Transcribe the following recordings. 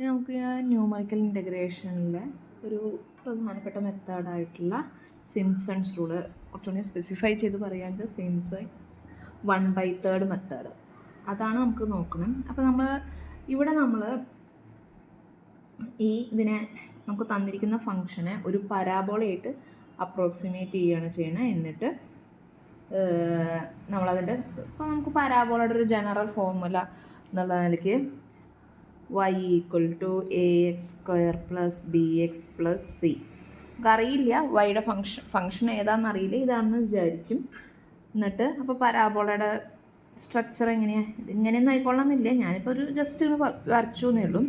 നമുക്ക് ന്യൂമറിക്കൽ ഇൻ്റഗ്രേഷനിലെ ഒരു പ്രധാനപ്പെട്ട മെത്തേഡായിട്ടുള്ള സിംപ്സൺസ് റൂള് കുറച്ചുകൂടി സ്പെസിഫൈ ചെയ്ത് പറയുകയാണെന്ന് വെച്ചാൽ സിംപ്സൺസ് 1/3 മെത്തേഡ് അതാണ് നമുക്ക് നോക്കണം. അപ്പോൾ ഇവിടെ നമ്മൾ ഇതിനെ നമുക്ക് തന്നിരിക്കുന്ന ഫംഗ്ഷനെ ഒരു പരാബോളയായിട്ട് അപ്രോക്സിമേറ്റ് ചെയ്യുകയാണ് ചെയ്യണത്. എന്നിട്ട് നമ്മളതിൻ്റെ ഇപ്പോൾ നമുക്ക് പരാബോളയുടെ ഒരു ജനറൽ ഫോർമുല എന്നുള്ള നിലയ്ക്ക് y = ax² + bx + c. നമുക്കറിയില്ല വൈയുടെ ഫംഗ്ഷൻ ഏതാണെന്ന് അറിയില്ല, ഇതാണെന്ന് വിചാരിക്കും. എന്നിട്ട് അപ്പോൾ പരാബോളയുടെ സ്ട്രക്ചർ എങ്ങനെയാണ്, ഇതിങ്ങനെയൊന്നും ആയിക്കൊള്ളണമെന്നില്ല, ഞാനിപ്പോൾ ഒരു ജസ്റ്റ് ഇങ്ങനെ വരച്ചു എന്നേ ഉള്ളൂ.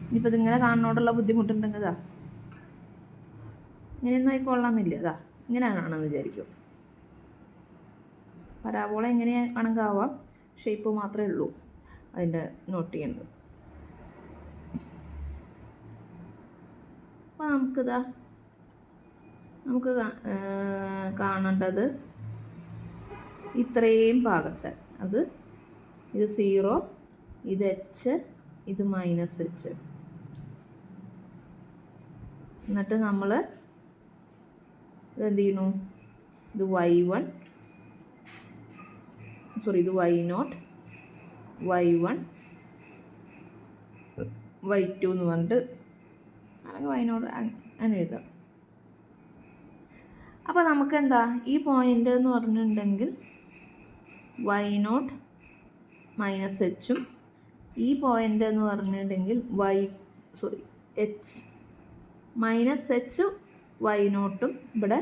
ഇനിയിപ്പോൾ ഇതിങ്ങനെ കാണുന്നോടുള്ള ബുദ്ധിമുട്ടുണ്ടെങ്കിൽ ഇതാ ഇങ്ങനെയൊന്നും ആയിക്കൊള്ളണമെന്നില്ല, ഇതാ ഇങ്ങനെയാണെന്ന് വിചാരിക്കും. പരാബോള എങ്ങനെയാണെങ്കിൽ ആവാം, ഷേപ്പ് മാത്രമേ ഉള്ളൂ അതിൻ്റെ നോട്ട് ചെയ്യേണ്ടത്. അപ്പോൾ നമുക്ക് കാണേണ്ടത് ഇത്രയും ഭാഗത്ത്, ഇത് 0, ഇത് h, ഇത് -h. എന്നിട്ട് നമ്മൾ ഇതെന്ത് ചെയ്യണു, ഇത് y1, ഇത് y0, y1, y2 എന്ന് പറഞ്ഞിട്ട് അല്ലെങ്കിൽ y0 അങ്ങനെ എഴുതാം. അപ്പോൾ നമുക്കെന്താ ഈ പോയിൻ്റ് എന്ന് പറഞ്ഞിട്ടുണ്ടെങ്കിൽ y0 -h ഉം, ഈ പോയിൻ്റ് എന്ന് പറഞ്ഞിട്ടുണ്ടെങ്കിൽ h -h y0 ഇവിടെ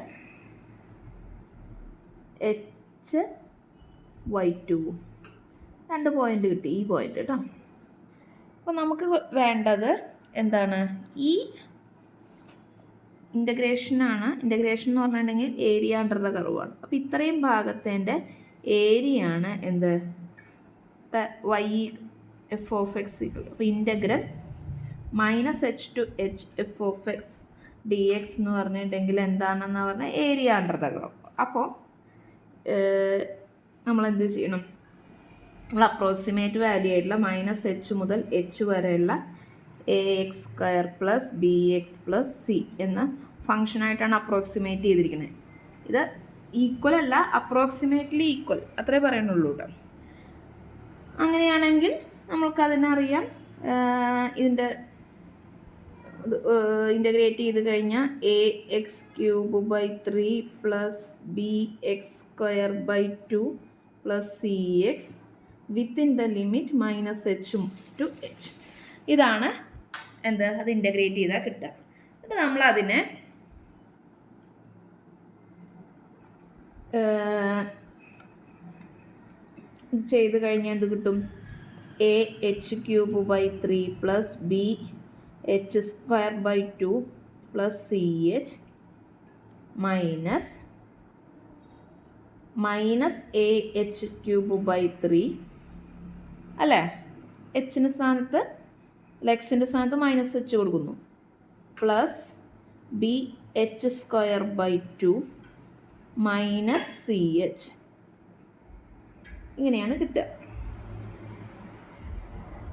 h y2 രണ്ട് പോയിൻ്റ് കിട്ടി, ഈ പോയിൻ്റ് കേട്ടോ. അപ്പോൾ നമുക്ക് വേണ്ടത് എന്താണ്, ഈ ഇൻ്റഗ്രേഷനാണ്. ഇൻ്റഗ്രേഷൻ എന്ന് പറഞ്ഞിട്ടുണ്ടെങ്കിൽ ഏരിയ അണ്ടർ ദ കർവാണ്. അപ്പോൾ ഇത്രയും ഭാഗത്തിൻ്റെ ഏരിയയാണ് എന്ത്, y f(x). അപ്പോൾ integral -h to h f(x) dx എന്ന് പറഞ്ഞിട്ടുണ്ടെങ്കിൽ എന്താണെന്ന് പറഞ്ഞാൽ ഏരിയ അണ്ടർ ദ കർവ്. അപ്പോൾ നമ്മളെന്ത് ചെയ്യണം, നമ്മൾ അപ്രോക്സിമേറ്റ് വാല്യൂ ആയിട്ടുള്ള -h മുതൽ h വരെയുള്ള ax² + bx + c എന്ന ഫംഗ്ഷനായിട്ടാണ് അപ്രോക്സിമേറ്റ് ചെയ്തിരിക്കുന്നത്. ഇത് ഈക്വൽ അല്ല, അപ്രോക്സിമേറ്റ്ലി ഈക്വൽ അത്രേ പറയുന്നുള്ളൂ കേട്ടോ. അങ്ങനെയാണെങ്കിൽ നമ്മൾക്കതിനറിയാം, ഇതിൻ്റെ ഇൻ്റഗ്രേറ്റ് ചെയ്ത് കഴിഞ്ഞാൽ ax³ + bx² + cx within the limit -h to h. ഇതാണ് അത് ഇൻ്റഗ്രേറ്റ് ചെയ്താൽ കിട്ടുക. എന്നിട്ട് നമ്മളതിനെ ചെയ്ത് കഴിഞ്ഞാൽ എന്ത് കിട്ടും, ah³ + bh² + ch -ah³ അല്ലേ, എച്ചിൻ്റെ സ്ഥാനത്ത് എക്സിൻ്റെ സ്ഥാനത്ത് -h കൊടുക്കുന്നു, പ്ലസ് bh² - ch. ഇങ്ങനെയാണ് കിട്ടുക.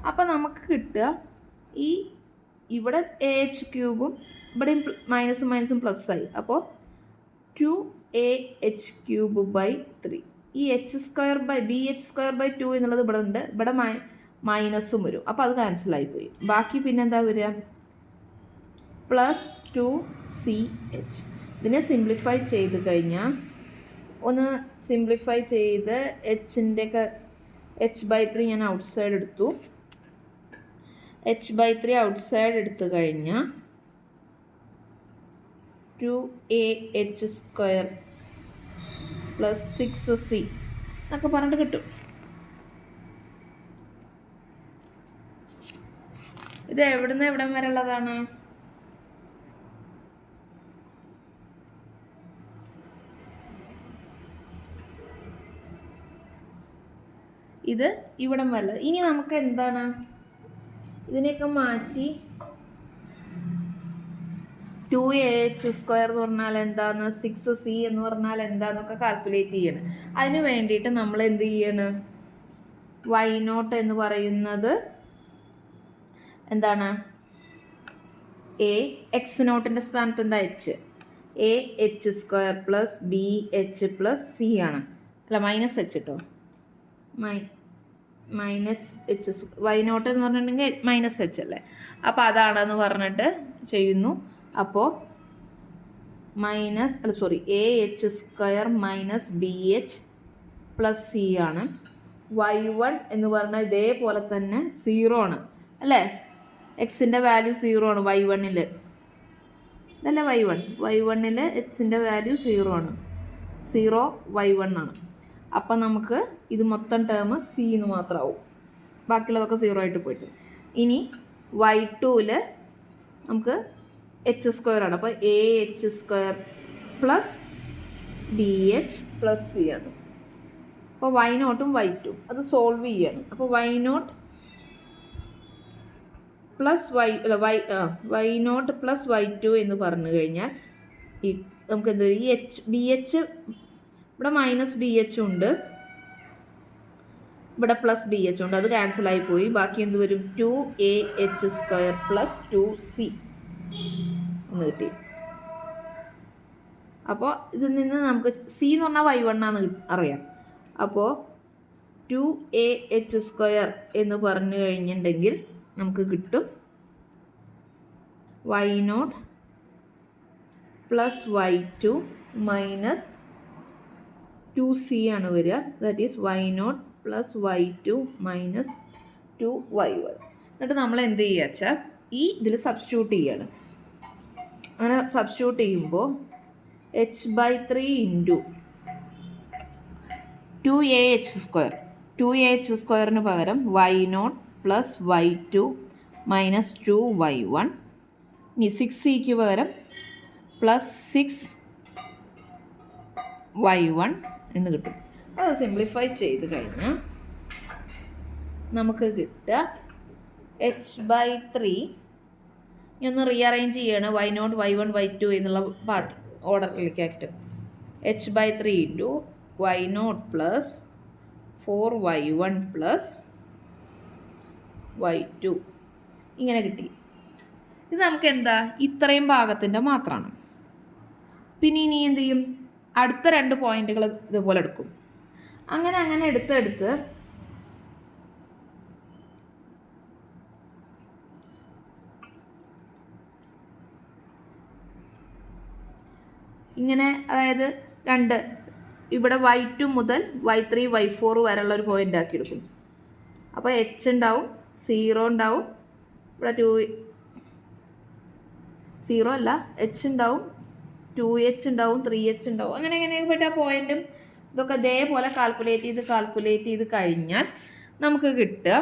അപ്പം നമുക്ക് കിട്ടുക ഇവിടെ ah³ ഇവിടെയും മൈനസും പ്ലസ്സായി, അപ്പോൾ 2ah³ ഈ bh² എന്നുള്ളത് ഇവിടെ ഉണ്ട്, ഇവിടെ മൈനസും വരും, അപ്പോൾ അത് ക്യാൻസലായി പോയി. ബാക്കി പിന്നെന്താ വരിക, +2ch. ഇതിനെ സിംപ്ലിഫൈ ചെയ്ത് കഴിഞ്ഞാൽ ഒന്ന് സിംപ്ലിഫൈ ചെയ്ത് h/3 ഞാൻ ഔട്ട്സൈഡ് എടുത്തു. h/3 ഔട്ട്സൈഡ് എടുത്തു കഴിഞ്ഞാൽ 2ah² + 6c എന്നൊക്കെ പറഞ്ഞിട്ട് കിട്ടും. ഇത് എവിടുന്ന് എവിടം വരെ ഉള്ളതാണ്, ഇത് ഇവിടം വരെ. ഇനി നമുക്ക് എന്താണ് ഇതിനെയൊക്കെ മാറ്റി 2ah² എന്ന് പറഞ്ഞാൽ എന്താന്ന്, 6c എന്ന് പറഞ്ഞാൽ എന്താന്നൊക്കെ കാൽക്കുലേറ്റ് ചെയ്യണം. അതിന് വേണ്ടിയിട്ട് നമ്മൾ എന്ത് ചെയ്യണം, y0 എന്ന് പറയുന്നത് എന്താണ് എ എക്സ് നോട്ടിൻ്റെ സ്ഥാനത്ത് എന്താ H, A H square plus B H plus C ആണ്. അല്ല മൈനസ് എച്ച് കേട്ടോ, മൈനസ് എച്ച് വൈ നോട്ട് എന്ന് പറഞ്ഞിട്ടുണ്ടെങ്കിൽ മൈനസ് എച്ച് അല്ലേ. അപ്പോൾ അതാണെന്ന് പറഞ്ഞിട്ട് ചെയ്യുന്നു. അപ്പോൾ A H square minus B H plus C ആണ്. y1 എന്ന് പറഞ്ഞാൽ ഇതേപോലെ തന്നെ 0 ആണ് അല്ലേ. എക്സിൻ്റെ വാല്യൂ 0 ആണ് y1ൽ. ഇതല്ലേ y1ൽ എക്സിൻ്റെ വാല്യൂ 0 ആണ്. 0 y1 ആണ്. അപ്പം നമുക്ക് ഇത് മൊത്തം ടേം സി എന്ന് മാത്രമാവും, ബാക്കിയുള്ളതൊക്കെ 0 ആയിട്ട് പോയിട്ട്. ഇനി y2ൽ നമുക്ക് എച്ച് സ്ക്വയർ ആണ്. അപ്പോൾ A H square plus B H plus C ആണ്. അപ്പോൾ വൈ നോട്ടും y2 അത് സോൾവ് ചെയ്യാണ്. അപ്പോൾ Y nought plus Y nought plus y2 എന്ന് പറഞ്ഞു കഴിഞ്ഞാൽ ഈ നമുക്ക് എന്ത് വരും, ഈ എച്ച് ബി എച്ച് ഇവിടെ മൈനസ് ബി എച്ച് ഉണ്ട്, ഇവിടെ പ്ലസ് ബി എച്ച് ഉണ്ട്, അത് ക്യാൻസലായി പോയി. ബാക്കി എന്ത് വരും, 2AH സ്ക്വയർ പ്ലസ് 2C എന്ന് കിട്ടി. അപ്പോൾ ഇതിൽ നിന്ന് നമുക്ക് സി എന്ന് പറഞ്ഞാൽ y1 ആണെന്ന് അറിയാം. അപ്പോൾ 2AH സ്ക്വയർ എന്ന് പറഞ്ഞു കഴിഞ്ഞിട്ടുണ്ടെങ്കിൽ നമുക്ക് കിട്ടും y0 plus y2 minus 2C ആണ് വരിക. That is y0 plus y2 minus 2y1. എന്നിട്ട് നമ്മൾ എന്ത് ചെയ്യുക വെച്ചാൽ ഈ ഇതിൽ സബ്സ്റ്റിറ്റ്യൂട്ട് ചെയ്യാണ്. അങ്ങനെ സബ്സ്റ്റിറ്റ്യൂട്ട് ചെയ്യുമ്പോൾ h/3 into 2AH square, 2AH സ്ക്വയറിന് പകരം y0 plus y2 minus 2y1. ഇനി 6C പകരം പ്ലസ് 6y1 എന്ന് കിട്ടും. അത് സിംപ്ലിഫൈ ചെയ്ത് കഴിഞ്ഞാൽ നമുക്ക് കിട്ടുക h/3. ഇനി ഒന്ന് റീഅറേഞ്ച് ചെയ്യണം, y0 y1 y2 എന്നുള്ള പാർട്ട് ഓർഡറിലേക്ക് ആക്കിയിട്ട് h/3 into y0 plus 4y1 plus y2 ഇങ്ങനെ കിട്ടി. ഇത് നമുക്ക് എന്താ ഇത്രയും ഭാഗത്തിൻ്റെ മാത്രമാണ്. പിന്നെ ഇനി എന്ത് ചെയ്യും, അടുത്ത 2 പോയിന്റുകൾ ഇതുപോലെ എടുക്കും. അങ്ങനെ എടുത്ത് ഇങ്ങനെ, അതായത് 2 ഇവിടെ y2 മുതൽ y3 y4 വരെയുള്ള ഒരു പോയിന്റ് ആക്കി എടുക്കും. അപ്പോൾ h ഉണ്ടാവും, 0 ഉണ്ടാവും, ഇവിടെ 0 അല്ല h ഉണ്ടാവും, 2h ഉണ്ടാവും, 3h ഉണ്ടാവും. അങ്ങനെ പോയിട്ട് ആ പോയിന്റും ഇതൊക്കെ ഇതേപോലെ കാൽക്കുലേറ്റ് ചെയ്ത് കഴിഞ്ഞാൽ നമുക്ക് കിട്ടുക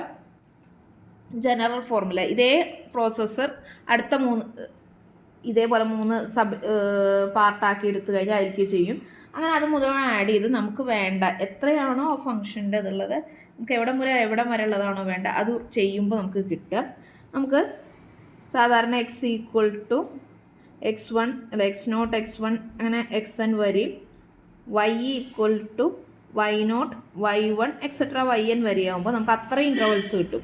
ജനറൽ ഫോർമുല. ഇതേ പ്രോസസ്സർ അടുത്ത 3 ഇതേപോലെ 3 പാർട്ടാക്കി എടുത്തു കഴിഞ്ഞാൽ അതിലേക്ക് ചെയ്യും. അങ്ങനെ അത് മുഴുവൻ ആഡ് ചെയ്ത് നമുക്ക് വേണ്ട എത്രയാണോ ആ ഫംഗ്ഷൻ്റെ ഇതുള്ളത്, നമുക്ക് എവിടം വരെ ഉള്ളതാണോ വേണ്ട അത് ചെയ്യുമ്പോൾ നമുക്ക് കിട്ടുക. നമുക്ക് സാധാരണ x ഈക്വൽ ടു x1 അല്ല x0 x1 അങ്ങനെ xn വരെയും y equal to y0 y1 etcetera yn വരെയാകുമ്പോൾ നമുക്ക് അത്രയും ഇൻ്റർവൽസ് കിട്ടും.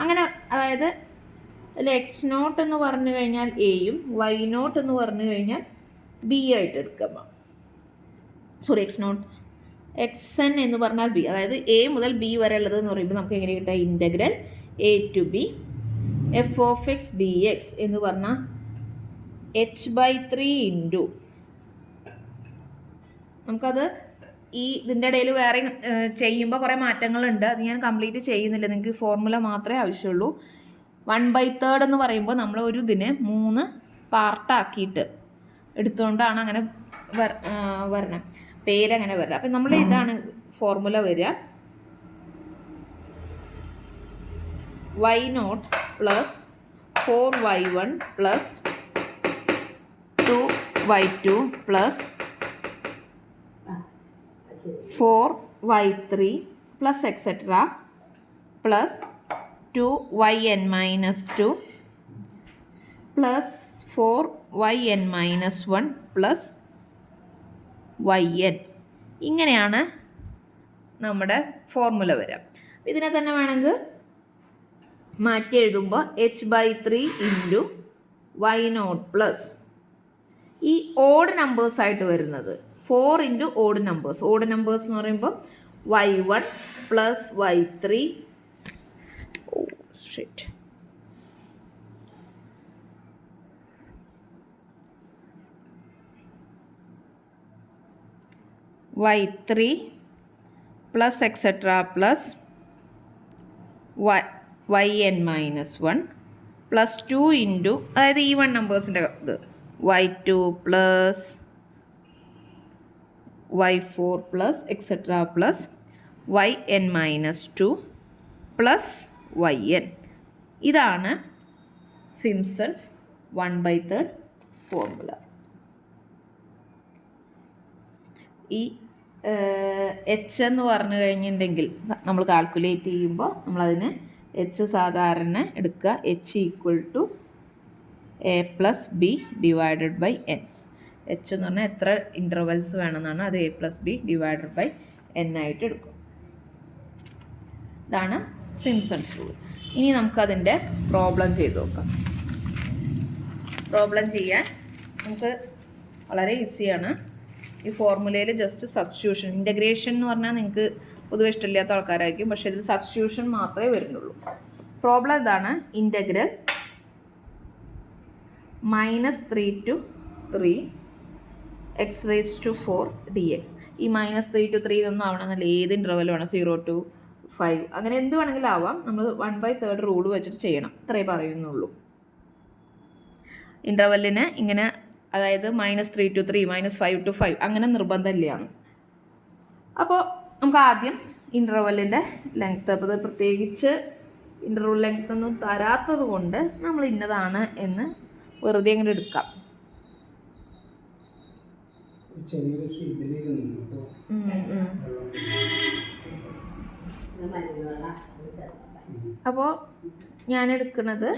അങ്ങനെ അതായത് അതിൽ x0 എന്ന് പറഞ്ഞു കഴിഞ്ഞാൽ എയും y0 എന്ന് പറഞ്ഞു കഴിഞ്ഞാൽ ബി ആയിട്ട് എടുക്കാം. x0 xn എന്ന് പറഞ്ഞാൽ ബി, അതായത് എ മുതൽ ബി വരെ ഉള്ളത് എന്ന് പറയുമ്പോൾ നമുക്ക് എങ്ങനെ കിട്ടുക, integral a to b f of x dx എന്ന് പറഞ്ഞാൽ h/3 ഇൻറ്റു നമുക്കത് ഈ ഇതിൻ്റെ ഇടയിൽ വേറെ ചെയ്യുമ്പോൾ കുറേ മാറ്റങ്ങളുണ്ട്, അത് ഞാൻ കംപ്ലീറ്റ് ചെയ്യുന്നില്ല, നിങ്ങൾക്ക് ഫോർമുല മാത്രമേ ആവശ്യമുള്ളൂ. 1/3 എന്ന് പറയുമ്പോൾ നമ്മൾ ഒരു ഇതിനെ 3 പാർട്ടാക്കിയിട്ട് എടുത്തുകൊണ്ടാണ് അങ്ങനെ വരണം, പേരങ്ങനെ വരണം. അപ്പം നമ്മൾ ഇതാണ് ഫോർമുല വരിക, y0 plus 4y1 plus 2y2 plus 4y3 plus etcetera plus 2yn minus 2 plus 4yn minus 1 plus yn. ഇങ്ങനെയാണ് നമ്മുടെ ഫോർമുല വരിക. ഇതിനെ തന്നെ വേണമെങ്കിൽ മാറ്റി എഴുതുമ്പോൾ h/3 ഇൻറ്റു y0 പ്ലസ് ഈ ഓഡ് നമ്പേഴ്സായിട്ട് വരുന്നത് 4 ഇൻറ്റു ഓഡ് നമ്പേഴ്സ് എന്ന് പറയുമ്പോൾ y1 plus y3 y3 plus etcetera plus yn minus 1 plus 2 into അതായത് ഈ 1 നമ്പേഴ്സിൻ്റെ ഇത് y2 plus y4 plus etcetera plus yn minus 2 plus yn. ഇതാണ് സിംപ്സൺസ് 1/3 ഫോർമുല. ഈ H എന്ന് പറഞ്ഞു കഴിഞ്ഞിട്ടുണ്ടെങ്കിൽ നമ്മൾ കാൽക്കുലേറ്റ് ചെയ്യുമ്പോൾ നമ്മളതിന് എച്ച് സാധാരണ എടുക്കുക. H equal to A plus B divided by N. H എന്ന് പറഞ്ഞാൽ എത്ര ഇൻ്റർവെൽസ് വേണമെന്നാണ്, അത് A plus B divided by N ആയിട്ട് എടുക്കും. ഇതാണ് സിംപ്സൺസ് റൂൾ. ഇനി നമുക്കതിൻ്റെ പ്രോബ്ലം ചെയ്ത് നോക്കാം. പ്രോബ്ലം ചെയ്യാൻ നമുക്ക് വളരെ ഈസിയാണ്. ഈ ഫോർമുലയിൽ ജസ്റ്റ് സബ്സ്റ്റിറ്റ്യൂഷൻ, ഇൻ്റഗ്രേഷൻ എന്ന് പറഞ്ഞാൽ നിങ്ങൾക്ക് പൊതുവെ ഇഷ്ടമില്ലാത്ത ആൾക്കാരായിരിക്കും, പക്ഷേ ഇതിൽ സബ്സ്റ്റിറ്റ്യൂഷൻ മാത്രമേ വരുന്നുള്ളൂ. പ്രോബ്ലം ഇതാണ്. Integral -3 to 3 x⁴ dx. ഈ -3 to 3 ഇതൊന്നും ആവണമെന്നല്ല, ഏത് ഇൻ്റർവെൽ വേണം, 0 to 5 അങ്ങനെ എന്ത് വേണമെങ്കിലും ആവാം. നമ്മൾ 1/3 റൂൾ വെച്ചിട്ട് ചെയ്യണം, ഇത്രേ പറയുന്നുള്ളൂ. ഇൻ്റർവെല്ലിന് ഇങ്ങനെ, അതായത് -3 to 3 -5 to 5 അങ്ങനെ നിർബന്ധമില്ല. അപ്പോൾ നമുക്ക് ആദ്യം ഇൻ്റർവെല്ലിൻ്റെ ലെങ്ത്ത്, അപ്പോൾ അത് പ്രത്യേകിച്ച് ഇൻ്റർവെൽ ലെങ്ത്ത് ഒന്നും തരാത്തത് കൊണ്ട് നമ്മൾ ഇന്നതാണ് എന്ന് വെറുതെ അങ്ങോട്ട് എടുക്കാം. അപ്പോൾ ഞാൻ എടുക്കുന്നത്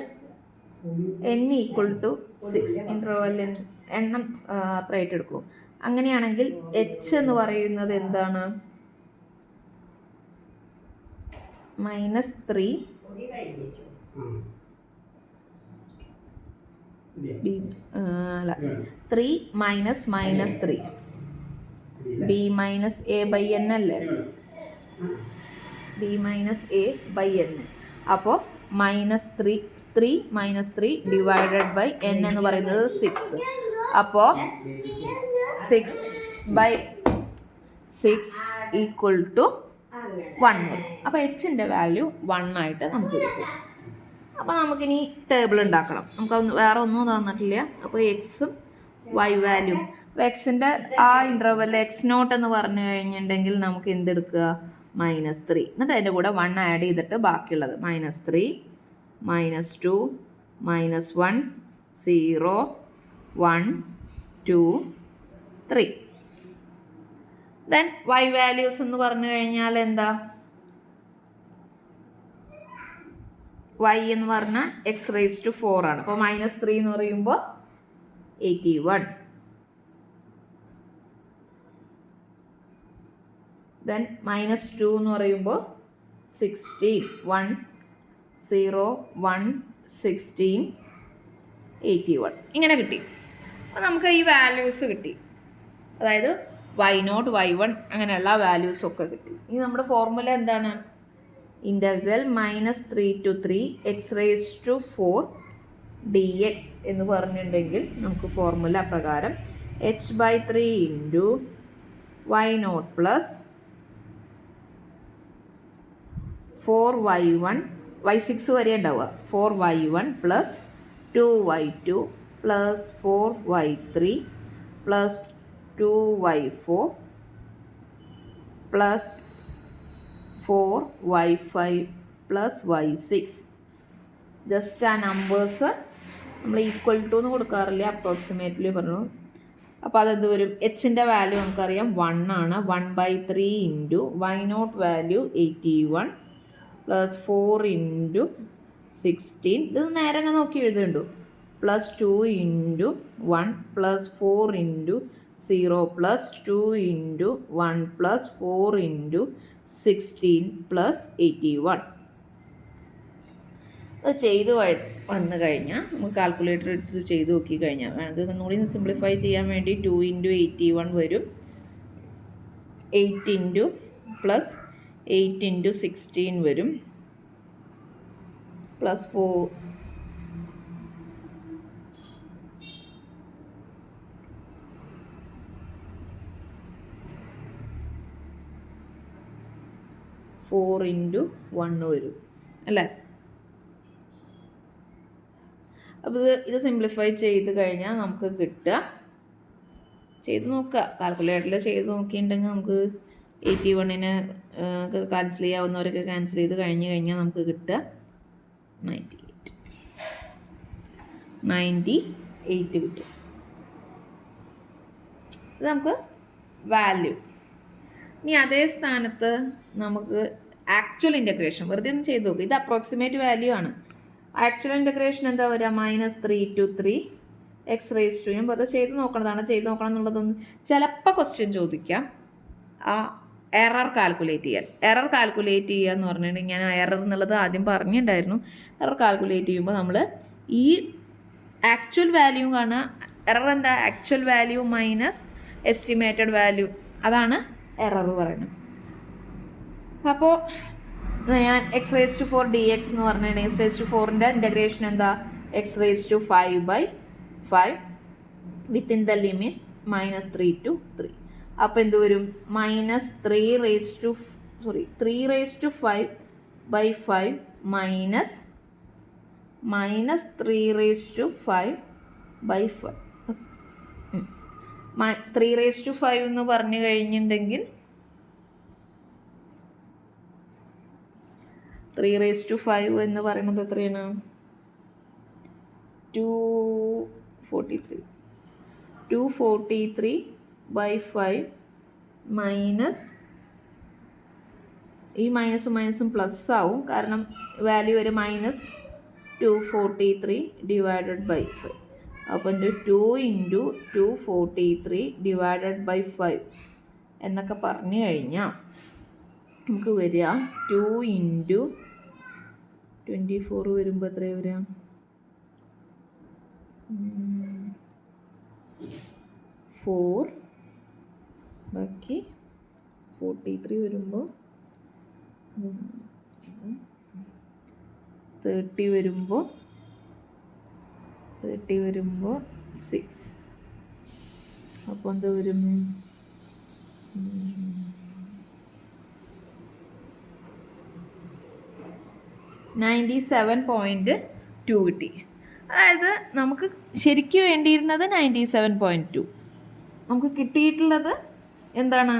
n ഈക്വൽ ടു 6 ഇൻ്റർവെല്ലിന് എണ്ണം അത്രയായിട്ട് എടുക്കും. അങ്ങനെയാണെങ്കിൽ എച്ച് എന്ന് പറയുന്നത് എന്താണ്? -3 അല്ല 3 minus -3 b minus a by n അല്ലേ? b minus a by n. അപ്പോൾ -3 മൈനസ് 3 ഡിവൈഡഡ് ബൈ n എന്ന് പറയുന്നത് 6. അപ്പോൾ 6/6 ഈക്വൽ ടു 1. അപ്പോൾ എച്ചിൻ്റെ വാല്യൂ 1 ആയിട്ട് നമുക്ക് കിട്ടും. അപ്പോൾ നമുക്കിനി ടേബിൾ ഉണ്ടാക്കണം. നമുക്ക് വേറെ ഒന്നും തന്നിട്ടില്ല. അപ്പോൾ എക്സും വൈ വാല്യൂ, അപ്പോൾ എക്സിൻ്റെ ആ ഇൻ്റർവെൽ x0 എന്ന് പറഞ്ഞു കഴിഞ്ഞിട്ടുണ്ടെങ്കിൽ നമുക്ക് എന്തെടുക്കുക? -3. എന്നിട്ട് അതിൻ്റെ കൂടെ 1 ആഡ് ചെയ്തിട്ട് ബാക്കിയുള്ളത് -3 -2 -1 0 1 2 3. ദെൻ വൈ വാല്യൂസ് എന്ന് പറഞ്ഞു കഴിഞ്ഞാൽ എന്താ? y എന്ന് പറഞ്ഞാൽ x⁴ ആണ്. അപ്പോൾ -3 എന്ന് പറയുമ്പോൾ 81. ദെൻ -2 എന്ന് പറയുമ്പോൾ 16 1 0 1 16 81 ഇങ്ങനെ കിട്ടി. അപ്പോൾ നമുക്ക് ഈ വാല്യൂസ് കിട്ടി, അതായത് y0 y1 അങ്ങനെയുള്ള വാല്യൂസൊക്കെ കിട്ടി. ഇനി നമ്മുടെ ഫോർമുല എന്താണ്? ഇൻ്റഗ്രൽ -3 to 3 x⁴ dx എന്ന് പറഞ്ഞിട്ടുണ്ടെങ്കിൽ നമുക്ക് ഫോർമുല പ്രകാരം h/3 into y0 plus 4y1 y6 വരെ ഉണ്ടാവുക, 4y1 plus 2y2 plus 4y3 plus 2y4 plus 4y5 plus y6. Just ആ നമ്പേഴ്സ് നമ്മൾ ഈക്വൽ ടു എന്ന് കൊടുക്കാറില്ല, അപ്രോക്സിമേറ്റ്ലി പറഞ്ഞു. അപ്പോൾ അതെന്ത് വരും? എച്ചിൻ്റെ വാല്യൂ നമുക്കറിയാം 1 ആണ്. 1/3 into y0 value 81 plus 4 into 16. ഇത് നേരെ അങ്ങ് നോക്കി എഴുതുന്നുണ്ടോ? Plus 2 into 1 plus 4 into 0 plus 2 into 1 plus 4 into 16 plus 81. അത് ചെയ്ത് വന്നു കഴിഞ്ഞാൽ നമുക്ക് കാൽക്കുലേറ്റർ എടുത്ത് ചെയ്ത് നോക്കി കഴിഞ്ഞാൽ വേണമെങ്കിൽ ഒന്നുകൂടി സിംപ്ലിഫൈ ചെയ്യാൻ വേണ്ടി 2 × 81 വരും. 8 × +8 × 16 വരും. +4 × 1 വരും അല്ലേ. അപ്പോൾ ഇത് സിംപ്ലിഫൈ ചെയ്ത് കഴിഞ്ഞാൽ നമുക്ക് കിട്ടുക, ചെയ്ത് നോക്കുക, കാൽക്കുലേറ്ററിൽ ചെയ്ത് നോക്കിയിട്ടുണ്ടെങ്കിൽ നമുക്ക് 81നെ ക്യാൻസൽ ചെയ്യാവുന്നവരൊക്കെ ക്യാൻസൽ ചെയ്ത് കഴിഞ്ഞാൽ നമുക്ക് കിട്ടുക 98 കിട്ടും. ഇത് നമുക്ക് വാല്യൂ. ഇനി അതേ സ്ഥാനത്ത് നമുക്ക് ആക്ച്വൽ ഇൻ്റഗ്രേഷൻ വെറുതെ ഒന്ന് ചെയ്ത് നോക്കുക. ഇത് അപ്രോക്സിമേറ്റ് വാല്യൂ ആണ്. ആക്ച്വൽ ഇൻ്റഗ്രേഷൻ എന്താ വരിക? -3 to 3 x⁻². ഞാൻ വെറുതെ ചെയ്ത് നോക്കണതാണ്, ചെയ്ത് നോക്കണം എന്നുള്ളതൊന്ന് ചിലപ്പോൾ ക്വസ്റ്റ്യൻ ചോദിക്കാം. ആ എറർ കാൽക്കുലേറ്റ് ചെയ്യാൻ. എറർ കാൽക്കുലേറ്റ് ചെയ്യുക എന്ന് പറഞ്ഞിട്ടുണ്ടെങ്കിൽ ഞാൻ എറർ എന്നുള്ളത് ആദ്യം പറഞ്ഞിട്ടുണ്ടായിരുന്നു. എറർ കാൽക്കുലേറ്റ് ചെയ്യുമ്പോൾ നമ്മൾ ഈ ആക്ച്വൽ വാല്യൂ കാണുക. എറർ എന്താ? Actual value minus estimated value. അതാണ് എറർ പറയുന്നത്. അപ്പോൾ ഞാൻ x⁻4 dx എന്ന് പറഞ്ഞിട്ടുണ്ടെങ്കിൽ x⁻4ൻ്റെ ഇൻ്റഗ്രേഷൻ എന്താ? x⁵5/5 within the limits -3 to 3. അപ്പോൾ എന്ത് വരും? -3/5/5 മൈനസ് -3/5/5. 3/5 എന്ന് പറഞ്ഞു കഴിഞ്ഞിട്ടുണ്ടെങ്കിൽ 3/5 എന്ന് പറയുന്നത് എത്രയാണ്? 243/5 മൈനസ് ഈ മൈനസും പ്ലസ് ആവും, കാരണം വാല്യൂ വരെ -243/5. അപ്പം 2 × 243/5 എന്നൊക്കെ പറഞ്ഞു കഴിഞ്ഞാൽ നമുക്ക് വരിക 2 × 24 വരുമ്പോൾ എത്രയാണ് വരിക? 4 ബാക്കി 43 വരുമ്പോൾ 30 വരുമ്പോൾ 6. അപ്പോൾ എന്താ വരും? 97.2 കിട്ടി. അതായത് നമുക്ക് ശരിക്കും വേണ്ടിയിരുന്നത് 97.2, നമുക്ക് കിട്ടിയിട്ടുള്ളത് എന്താണ്?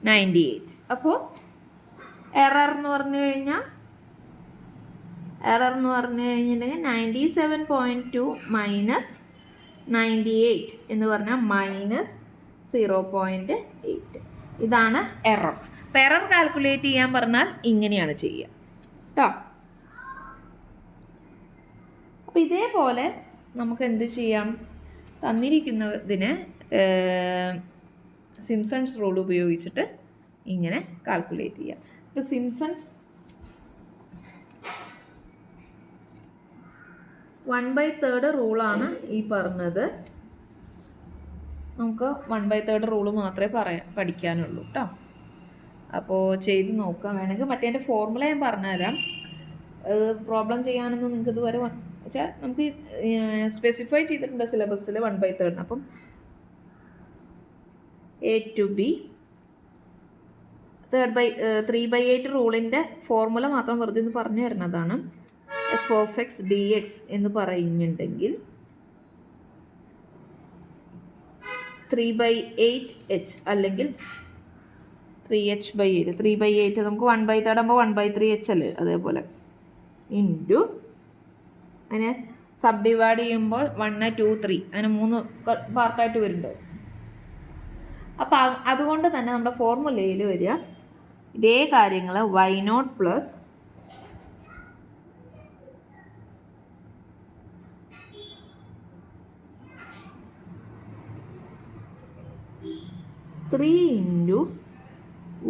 98. അപ്പോൾ എറർ എന്ന് പറഞ്ഞു കഴിഞ്ഞിട്ടുണ്ടെങ്കിൽ 97.2 മൈനസ് 98 എന്ന് പറഞ്ഞാൽ -0.8. ഇതാണ് എറർ. അപ്പോൾ എറർ കാൽക്കുലേറ്റ് ചെയ്യാൻ പറഞ്ഞാൽ ഇങ്ങനെയാണ് ചെയ്യുക കേട്ടോ. അപ്പോൾ ഇതേപോലെ നമുക്ക് എന്ത് ചെയ്യാം? തന്നിരിക്കുന്നതിന് സിംപ്സൺസ് റൂൾ ഉപയോഗിച്ചിട്ട് ഇങ്ങനെ കാൽക്കുലേറ്റ് ചെയ്യാം. ഇപ്പോൾ സിംപ്സൺസ് 1/3 റൂളാണ് ഈ പറഞ്ഞത്. നമുക്ക് 1/3 റൂള് മാത്രമേ പഠിക്കാനുള്ളൂ കേട്ടോ. അപ്പോൾ ചെയ്ത് നോക്കാം. വേണമെങ്കിൽ മറ്റേതിൻ്റെ ഫോർമുല ഞാൻ പറഞ്ഞുതരാം. പ്രോബ്ലം ചെയ്യാനൊന്നും നിങ്ങൾക്ക് ഇതുവരെ വെച്ചാൽ നമുക്ക് സ്പെസിഫൈ ചെയ്തിട്ടുണ്ട് സിലബസിൽ 1/3. അപ്പം A to B 3/8 റൂളിൻ്റെ ഫോർമുല മാത്രം വെറുതെ ഒന്ന് പറഞ്ഞു തരുന്നതാണ്. f(x) dx എന്ന് പറയുന്നുണ്ടെങ്കിൽ 3/8h അല്ലെങ്കിൽ 3h/8. 3/8 നമുക്ക് 1/3 ആകുമ്പോൾ 1/3h അല്ലേ, അതേപോലെ ഇൻറ്റു അങ്ങനെ സബ് ഡിവൈഡ് ചെയ്യുമ്പോൾ 1, 2, 3 അങ്ങനെ 3 പാർട്ടായിട്ട് വരുന്നുണ്ടോ. അപ്പോൾ അതുകൊണ്ട് തന്നെ നമ്മുടെ ഫോർമുലയിൽ വരിക ഇതേ കാര്യങ്ങൾ y0 പ്ലസ് 3 ×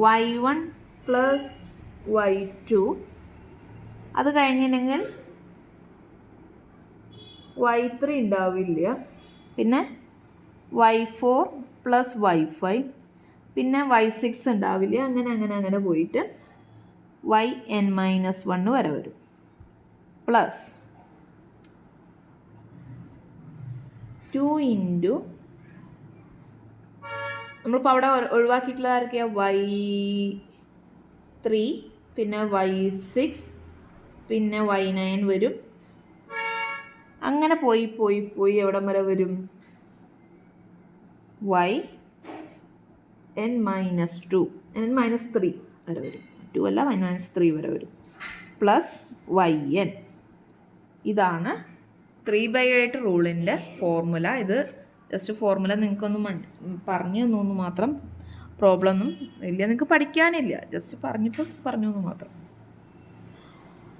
y1 + y2. അത് കഴിഞ്ഞിട്ടുണ്ടെങ്കിൽ y3 ഉണ്ടാവില്ല, പിന്നെ y4 പ്ലസ് y5, പിന്നെ y6 ഉണ്ടാവില്ല. അങ്ങനെ അങ്ങനെ അങ്ങനെ പോയിട്ട് yn-1 വരെ വരും. പ്ലസ് 2 ഇൻറ്റു നമ്മളിപ്പോൾ അവിടെ ഒഴിവാക്കിയിട്ടുള്ളത് ആരൊക്കെയാണ്? y3, പിന്നെ y6, പിന്നെ y9 വരും. അങ്ങനെ പോയി പോയി പോയി എവിടം വരെ വരും? yn-2, n-3 വരെ വരും. 2 അല്ല, n-3 വരെ വരും. Plus yn. ഇതാണ് 3/8 റൂളിൻ്റെ ഫോർമുല. ഇത് ജസ്റ്റ് ഫോർമുല നിങ്ങൾക്കൊന്ന് പറഞ്ഞു തന്നു മാത്രം. പ്രോബ്ലം ഒന്നും ഇല്ല, നിങ്ങൾക്ക് പഠിക്കാനില്ല, ജസ്റ്റ് പറഞ്ഞു എന്ന് മാത്രം.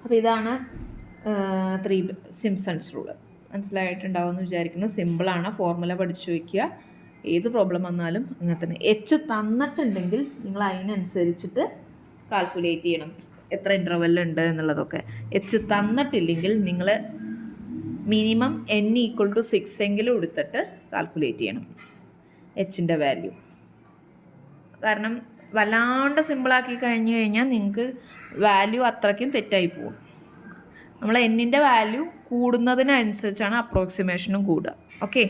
അപ്പോൾ ഇതാണ് സിംപ്സൺസ് റൂള്. മനസ്സിലായിട്ടുണ്ടാവുമെന്ന് വിചാരിക്കുന്നു. സിമ്പിളാണ്, ഫോർമുല പഠിച്ചു വയ്ക്കുക. ഏത് പ്രോബ്ലം വന്നാലും അങ്ങനെ തന്നെ. എച്ച് തന്നിട്ടുണ്ടെങ്കിൽ നിങ്ങൾ അതിനനുസരിച്ചിട്ട് കാൽക്കുലേറ്റ് ചെയ്യണം, എത്ര ഇൻ്റർവെല്ലുണ്ട് എന്നുള്ളതൊക്കെ. എച്ച് തന്നിട്ടില്ലെങ്കിൽ നിങ്ങൾ മിനിമം n=6 എങ്കിലും എടുത്തിട്ട് കാൽക്കുലേറ്റ് ചെയ്യണം എച്ചിൻ്റെ വാല്യൂ. കാരണം വല്ലാണ്ട് സിമ്പിളാക്കി കഴിഞ്ഞ് കഴിഞ്ഞാൽ നിങ്ങൾക്ക് വാല്യൂ അത്രയ്ക്കും തെറ്റായി പോകും. നമ്മൾ എന്നിൻ്റെ വാല്യൂ കൂടുന്നതിനനുസരിച്ചാണ് അപ്രോക്സിമേഷനും കൂടുക. Okay,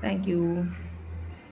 thank you.